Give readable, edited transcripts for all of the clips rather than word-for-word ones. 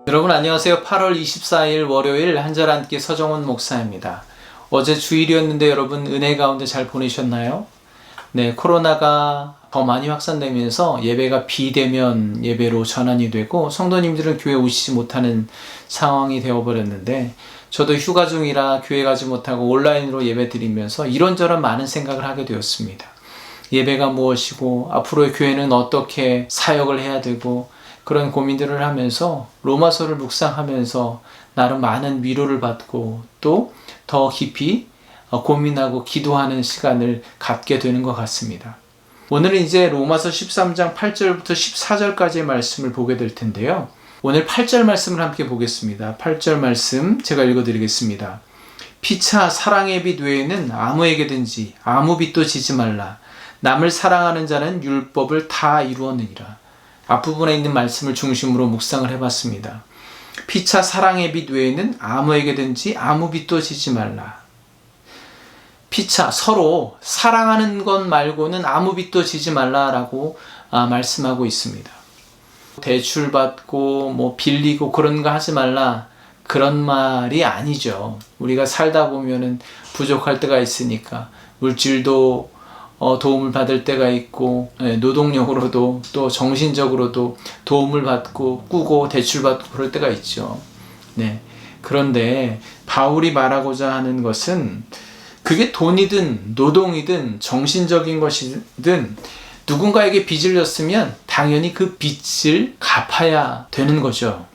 여러분 안녕하세요. 8월 24일 월요일 한절 앉기 서정훈 목사입니다. 어제 주일이었는데 여러분 은혜 가운데 잘 보내셨나요? 네, 코로나가 더 많이 확산되면서 예배가 비대면 예배로 전환이 되고 성도님들은 교회 오시지 못하는 상황이 되어버렸는데 저도 휴가 중이라 교회 가지 못하고 온라인으로 예배 드리면서 이런저런 많은 생각을 하게 되었습니다. 예배가 무엇이고 앞으로의 교회는 어떻게 사역을 해야 되고 그런 고민들을 하면서 로마서를 묵상하면서 나름 많은 위로를 받고 또 더 깊이 고민하고 기도하는 시간을 갖게 되는 것 같습니다. 오늘은 이제 로마서 13장 8절부터 14절까지의 말씀을 보게 될 텐데요. 오늘 8절 말씀을 함께 보겠습니다. 8절 말씀 제가 읽어드리겠습니다. 피차 사랑의 빛 외에는 아무에게든지 아무 빚도 지지 말라. 남을 사랑하는 자는 율법을 다 이루었느니라. 앞부분에 있는 말씀을 중심으로 묵상을 해봤습니다. 피차 사랑의 빛 외에는 아무에게든지 아무 빚도 지지 말라. 피차 서로 사랑하는 것 말고는 아무 빚도 지지 말라라고 말씀하고 있습니다. 대출받고 빌리고 그런 거 하지 말라 그런 말이 아니죠. 우리가 살다 보면은 부족할 때가 있으니까 물질도 도움을 받을 때가 있고 노동력으로도 또 정신적으로도 도움을 받고 꾸고 대출받고 그럴 때가 있죠. 네. 그런데 바울이 말하고자 하는 것은 그게 돈이든 노동이든 정신적인 것이든 누군가에게 빚을 졌으면 당연히 그 빚을 갚아야 되는 거죠.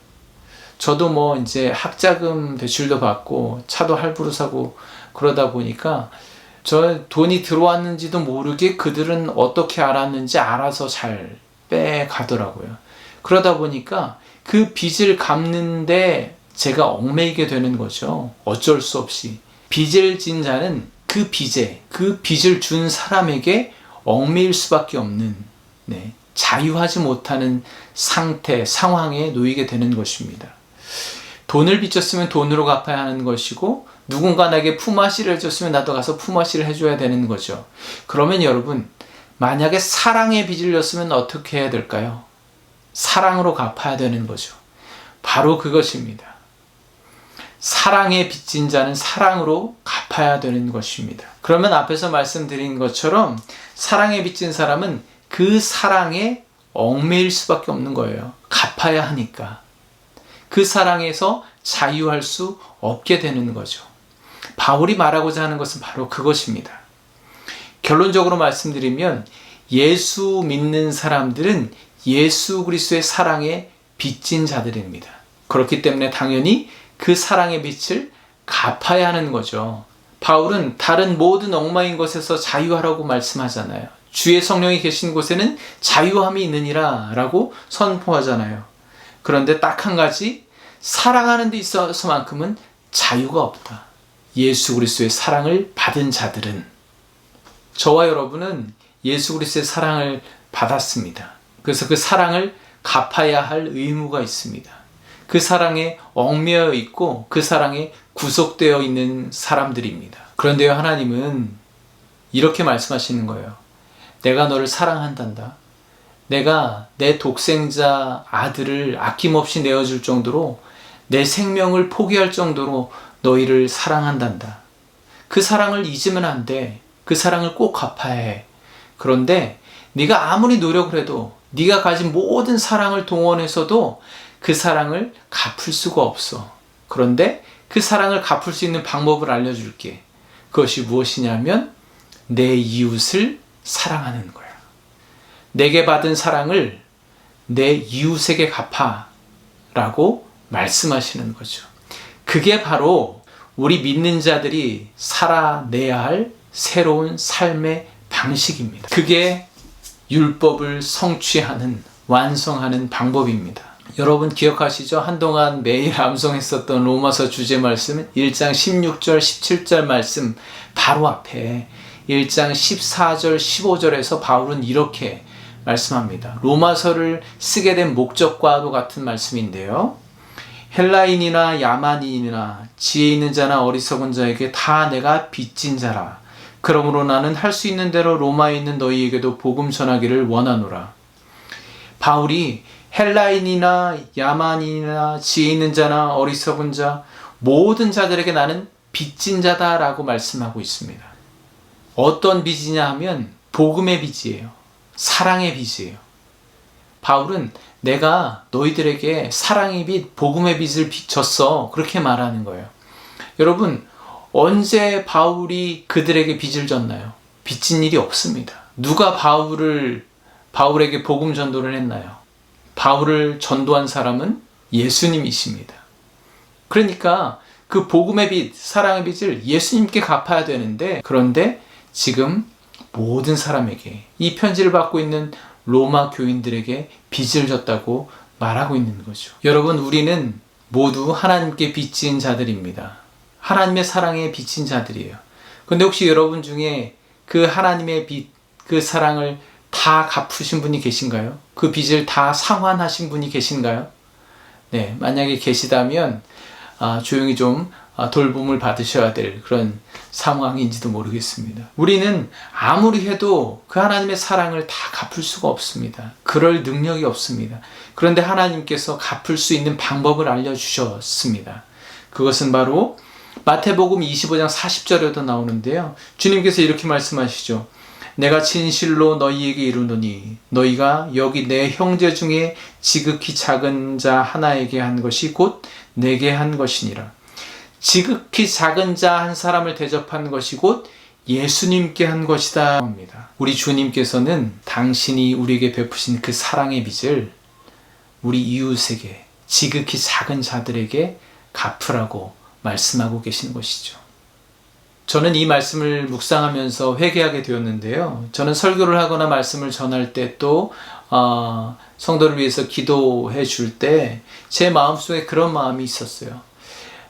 저도 이제 학자금 대출도 받고 차도 할부로 사고 그러다 보니까 저 돈이 들어왔는지도 모르게 그들은 어떻게 알았는지 알아서 잘 빼가더라고요. 그러다 보니까 그 빚을 갚는데 제가 얽매이게 되는 거죠. 어쩔 수 없이. 빚을 진 자는 그 빚을 준 사람에게 얽매일 수밖에 없는 자유하지 못하는 상황에 놓이게 되는 것입니다. 돈을 빚졌으면 돈으로 갚아야 하는 것이고 누군가 나에게 품앗이를 해줬으면 나도 가서 품앗이를 해줘야 되는 거죠. 그러면 여러분 만약에 사랑의 빚을 졌으면 어떻게 해야 될까요? 사랑으로 갚아야 되는 거죠. 바로 그것입니다. 사랑에 빚진 자는 사랑으로 갚아야 되는 것입니다. 그러면 앞에서 말씀드린 것처럼 사랑에 빚진 사람은 그 사랑에 얽매일 수밖에 없는 거예요. 갚아야 하니까. 그 사랑에서 자유할 수 없게 되는 거죠. 바울이 말하고자 하는 것은 바로 그것입니다. 결론적으로 말씀드리면 예수 믿는 사람들은 예수 그리스도의 사랑에 빚진 자들입니다. 그렇기 때문에 당연히 그 사랑의 빚을 갚아야 하는 거죠. 바울은 다른 모든 얽매인 것에서 자유하라고 말씀하잖아요. 주의 성령이 계신 곳에는 자유함이 있느니라 라고 선포하잖아요. 그런데 딱 한 가지 사랑하는 데 있어서만큼은 자유가 없다. 예수 그리스도의 사랑을 받은 자들은 저와 여러분은 예수 그리스도의 사랑을 받았습니다. 그래서 그 사랑을 갚아야 할 의무가 있습니다. 그 사랑에 얽매여 있고 그 사랑에 구속되어 있는 사람들입니다. 그런데요, 하나님은 이렇게 말씀하시는 거예요. 내가 너를 사랑한단다. 내가 내 독생자 아들을 아낌없이 내어줄 정도로 내 생명을 포기할 정도로 너희를 사랑한단다. 그 사랑을 잊으면 안 돼. 그 사랑을 꼭 갚아야 해. 그런데 네가 아무리 노력을 해도 네가 가진 모든 사랑을 동원해서도 그 사랑을 갚을 수가 없어. 그런데 그 사랑을 갚을 수 있는 방법을 알려줄게. 그것이 무엇이냐면 내 이웃을 사랑하는 거야. 내게 받은 사랑을 내 이웃에게 갚아 라고 말씀하시는 거죠. 그게 바로 우리 믿는 자들이 살아내야 할 새로운 삶의 방식입니다. 그게 율법을 성취하는, 완성하는 방법입니다. 여러분 기억하시죠? 한동안 매일 암송했었던 로마서 주제 말씀 1장 16절, 17절 말씀 바로 앞에 1장 14절, 15절에서 바울은 이렇게 말씀합니다. 로마서를 쓰게 된 목적과도 같은 말씀인데요. 헬라인이나 야만인이나 지혜 있는 자나 어리석은 자에게 다 내가 빚진 자라. 그러므로 나는 할 수 있는 대로 로마에 있는 너희에게도 복음 전하기를 원하노라. 바울이 헬라인이나 야만인이나 지혜 있는 자나 어리석은 자 모든 자들에게 나는 빚진 자다라고 말씀하고 있습니다. 어떤 빚이냐 하면 복음의 빚이에요. 사랑의 빚이에요. 바울은 내가 너희들에게 사랑의 빚, 복음의 빚을 졌어. 그렇게 말하는 거예요. 여러분, 언제 바울이 그들에게 빚을 졌나요? 빚진 일이 없습니다. 누가 바울에게 복음 전도를 했나요? 바울을 전도한 사람은 예수님이십니다. 그러니까 그 복음의 빚, 사랑의 빚을 예수님께 갚아야 되는데, 그런데 지금 모든 사람에게, 이 편지를 받고 있는 로마 교인들에게 빚을 졌다고 말하고 있는 거죠. 여러분, 우리는 모두 하나님께 빚진 자들입니다. 하나님의 사랑에 빚진 자들이에요. 근데 혹시 여러분 중에 그 하나님의 빚, 그 사랑을 다 갚으신 분이 계신가요? 그 빚을 다 상환하신 분이 계신가요? 네, 만약에 계시다면 조용히 좀 돌봄을 받으셔야 될 그런 상황인지도 모르겠습니다. 우리는 아무리 해도 그 하나님의 사랑을 다 갚을 수가 없습니다. 그럴 능력이 없습니다. 그런데 하나님께서 갚을 수 있는 방법을 알려주셨습니다. 그것은 바로 마태복음 25장 40절에도 나오는데요. 주님께서 이렇게 말씀하시죠. 내가 진실로 너희에게 이르노니 너희가 여기 내 형제 중에 지극히 작은 자 하나에게 한 것이 곧 내게 한 것이니라. 지극히 작은 자 한 사람을 대접한 것이 곧 예수님께 한 것이다. 우리 주님께서는 당신이 우리에게 베푸신 그 사랑의 빚을 우리 이웃에게, 지극히 작은 자들에게 갚으라고 말씀하고 계신 것이죠. 저는 이 말씀을 묵상하면서 회개하게 되었는데요. 저는 설교를 하거나 말씀을 전할 때 또 성도를 위해서 기도해 줄 때 제 마음속에 그런 마음이 있었어요.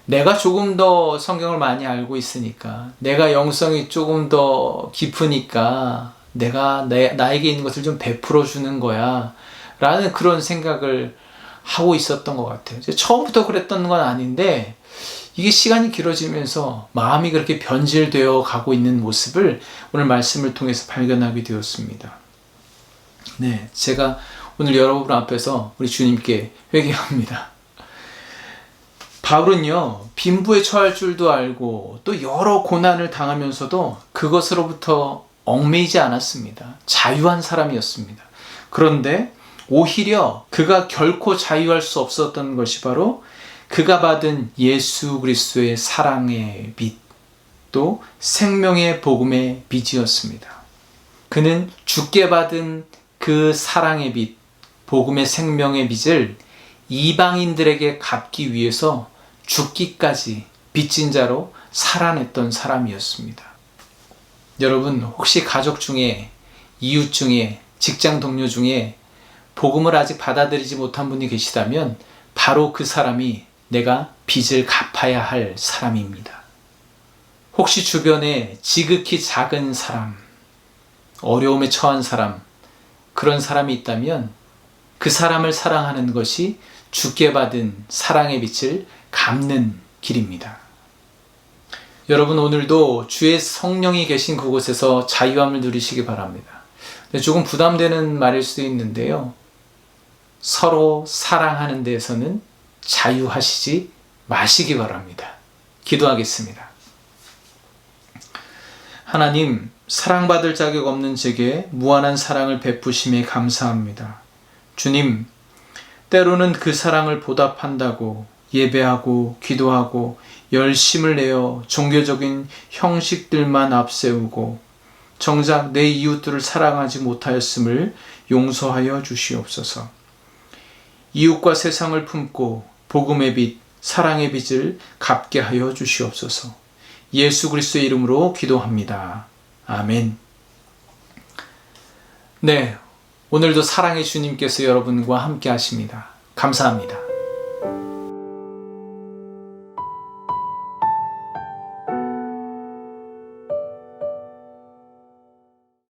내가 조금 더 성경을 많이 알고 있으니까, 내가 영성이 조금 더 깊으니까 내가 나에게 있는 것을 좀 베풀어 주는 거야 라는 그런 생각을 하고 있었던 것 같아요. 처음부터 그랬던 건 아닌데 이게 시간이 길어지면서 마음이 그렇게 변질되어 가고 있는 모습을 오늘 말씀을 통해서 발견하게 되었습니다. 네, 제가 오늘 여러분 앞에서 우리 주님께 회개합니다. 바울은요, 빈부에 처할 줄도 알고 또 여러 고난을 당하면서도 그것으로부터 얽매이지 않았습니다. 자유한 사람이었습니다. 그런데 오히려 그가 결코 자유할 수 없었던 것이 바로 그가 받은 예수 그리스도의 사랑의 빚, 또 생명의 복음의 빚이었습니다. 그는 주께 받은 그 사랑의 빚, 복음의 생명의 빚을 이방인들에게 갚기 위해서 죽기까지 빚진 자로 살아냈던 사람이었습니다. 여러분, 혹시 가족 중에, 이웃 중에, 직장 동료 중에 복음을 아직 받아들이지 못한 분이 계시다면 바로 그 사람이 내가 빚을 갚아야 할 사람입니다. 혹시 주변에 지극히 작은 사람, 어려움에 처한 사람, 그런 사람이 있다면 그 사람을 사랑하는 것이 주께 받은 사랑의 빚을 갚는 길입니다. 여러분, 오늘도 주의 성령이 계신 그곳에서 자유함을 누리시기 바랍니다. 조금 부담되는 말일 수도 있는데요. 서로 사랑하는 데에서는 자유하시지 마시기 바랍니다. 기도하겠습니다. 하나님, 사랑받을 자격 없는 제게 무한한 사랑을 베푸심에 감사합니다. 주님, 때로는 그 사랑을 보답한다고 예배하고 기도하고 열심을 내어 종교적인 형식들만 앞세우고 정작 내 이웃들을 사랑하지 못하였음을 용서하여 주시옵소서. 이웃과 세상을 품고 복음의 빚, 사랑의 빚을 갚게 하여 주시옵소서. 예수 그리스도의 이름으로 기도합니다. 아멘. 네, 오늘도 사랑의 주님께서 여러분과 함께 하십니다. 감사합니다.